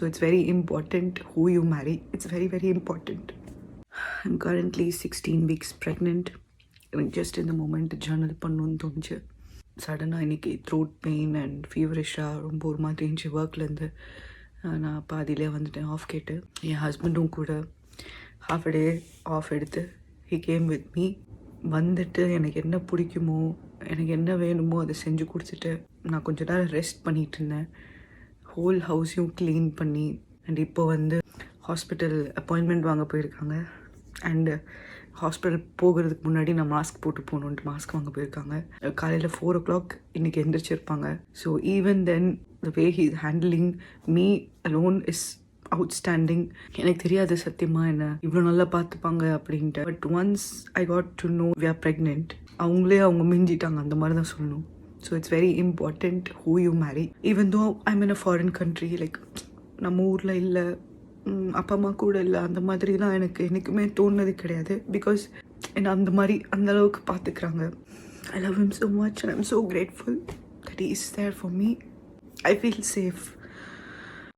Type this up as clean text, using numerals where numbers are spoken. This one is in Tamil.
So it's very important who you marry. It's very, very important. I'm currently 16 weeks pregnant. எனக்கு ஜஸ்ட் இந்த மூமெண்ட் ஜர்னல் பண்ணணுன்னு தோணுச்சு. சடனாக இன்றைக்கி த்ரோட் பெயின் அண்ட் ஃபீவரிஷாக ரொம்ப ஒரு மாதிரி இருந்துச்சு. ஒர்க்லேருந்து நான் பாதியிலே வந்துட்டேன் ஆஃப் கேட்டு. என் ஹஸ்பண்டும் கூட ஹாஃப் அ டே ஆஃப் எடுத்து ஹி கேம் வித் மீ. வந்துட்டு எனக்கு என்ன பிடிக்குமோ எனக்கு என்ன வேணுமோ அதை செஞ்சு கொடுத்துட்டு நான் கொஞ்ச நேரம் ரெஸ்ட் பண்ணிகிட்டு இருந்தேன். ஹோல் ஹவுஸையும் க்ளீன் பண்ணி அண்ட் இப்போ வந்து ஹாஸ்பிட்டல் அப்பாயின்மெண்ட் வாங்க போயிருக்காங்க. அண்டு ஹாஸ்பிட்டல் போகிறதுக்கு முன்னாடி நான் மாஸ்க் போட்டு போகணுன்ட்டு மாஸ்க் வாங்க போயிருக்காங்க. காலையில் 4 o'clock இன்றைக்கி எந்திரிச்சிருப்பாங்க. So even then the way he handling me alone is outstanding. எனக்கு தெரியாது சத்தியமாக என்ன இவ்வளோ நல்லா பார்த்துப்பாங்க அப்படின்ட்டு. But once I got to know we are pregnant, அவங்க மிஞ்சிட்டாங்க, அந்த மாதிரி தான் சொல்லணும். So it's very important who you marry. Even though I'm in a foreign country, like நம்ம ஊரில் இல்லை, அப்பா அம்மா கூட இல்லை, அந்த மாதிரிலாம் எனக்கு என்றைக்குமே தோணுனது கிடையாது. பிகாஸ் என்னை அந்த அளவுக்கு பார்த்துக்கிறாங்க. I love him so much and I'm so grateful that he is there for me. I feel safe.